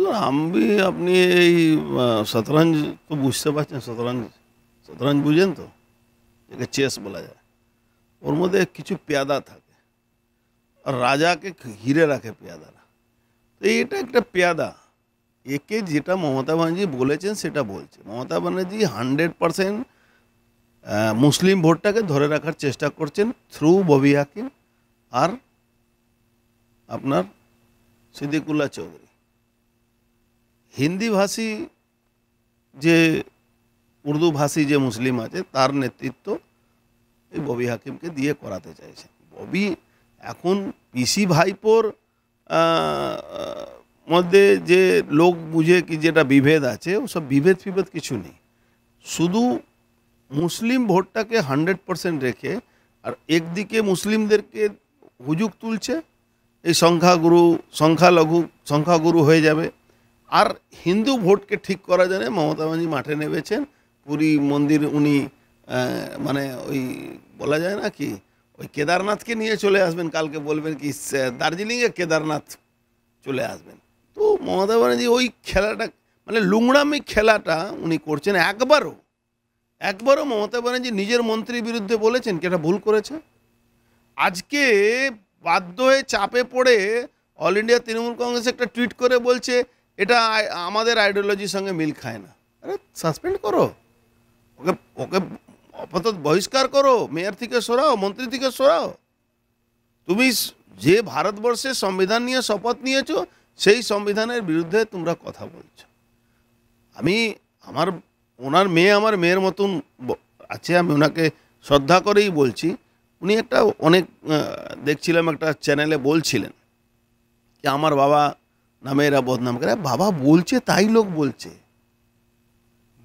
দেখুন আমি আপনি এই শতরঞ্জ তো বুঝতে পারছেন, শতরঞ্জ শতরঞ্জ বুঝেন তো, একে চেস বলা যায়। ওর মধ্যে কিছু পেয়াদা থাকে আর রাজাকে ঘিরে রাখে পেয়াদারা। তো এটা একটা পেয়াদা, একে যেটা মমতা ব্যানার্জি বলেছেন সেটা বলছে। মমতা ব্যানার্জি 100% মুসলিম ভোটটাকে ধরে রাখার চেষ্টা করছেন থ্রু ববি হাকিম আর আপনার সিদ্দিকুল্লাহ চৌধুরী। হিন্দি ভাষী যে উর্দু ভাষী যে মুসলিম আছে তার নেতৃত্ব এই ববি হাকিমকে দিয়ে করাতে চাইছেন। ববি এখন পিসি ভাইপোর মধ্যে যে লোক বুঝে কি যেটা বিভেদ আছে, ওসব বিভেদ ফিভেদ কিছু নেই। শুধু মুসলিম ভোটটাকে 100% রেখে আর একদিকে মুসলিমদেরকে হুজুক তুলছে, এই সংখ্যাগুরু হয়ে যাবে। আর হিন্দু ভোটকে ঠিক করার জন্য মমতা ব্যানার্জি মাঠে নেমেছেন। পুরী মন্দির উনি মানে ওই বলা যায় না কি, ওই কেদারনাথকে নিয়ে চলে আসবেন, কালকে বলবেন কি দার্জিলিংয়ে কেদারনাথ চলে আসবেন। তো মমতা ব্যানার্জি ওই খেলাটা মানে লুংড়ামি খেলাটা উনি করছেন। একবারও মমতা ব্যানার্জি নিজের মন্ত্রীর বিরুদ্ধে বলেছেন কি এটা ভুল করেছে? আজকে বাধ্য হয়ে চাপে পড়ে অল ইন্ডিয়া তৃণমূল কংগ্রেস একটা টুইট করে বলছে এটা আমাদের আইডিওলজির সঙ্গে মিল খায় না। আরে সাসপেন্ড করো ওকে, ওকে আপাতত বহিষ্কার করো, মেয়র থেকে সরাও, মন্ত্রী থেকে সরাও। তুমি যে ভারতবর্ষের সংবিধান নিয়ে শপথ নিয়েছো সেই সংবিধানের বিরুদ্ধে তোমরা কথা বলছো। ওনার মেয়ে আমার মেয়ের মতন আছে, আমি ওনাকে শ্রদ্ধা করেই বলছি। উনি একটা অনেক দেখছিলাম একটা চ্যানেলে বলছিলেন যে আমার বাবা নামে এরা বদনাম করে। বাবা বলছে তাই লোক বলছে,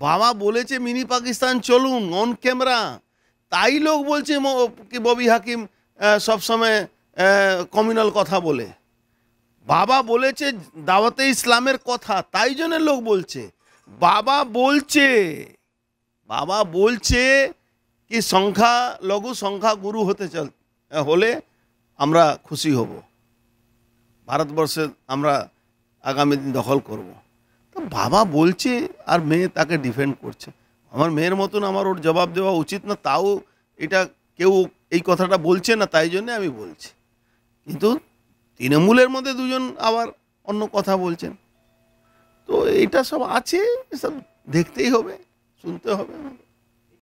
বাবা বলেছে মিনি পাকিস্তান চলুন অন ক্যামেরা, তাই লোক বলছে কি ববি হাকিম সবসময় কমিউনাল কথা বলে। বাবা বলেছে দাওয়াতে ইসলামের কথা, তাই জন্য লোক বলছে। বাবা বলছে কি সংখ্যাগুরু হলে আমরা খুশি হব, ভারতবর্ষে আমরা আগামী দিন দখল করব। তো বাবা বলছে আর মেয়ে তাকে ডিফেন্ড করছে। আমার মেয়ের মতন আমার ওর জবাব দেওয়া উচিত না, তাও এটা কেউ এই কথাটা বলছে না, তাই জন্যে আমি বলছি। কিন্তু তৃণমূলের মধ্যে দুজন আবার অন্য কথা বলছেন। তো এইটা সব আছে, এসব দেখতেই হবে, শুনতে হবে।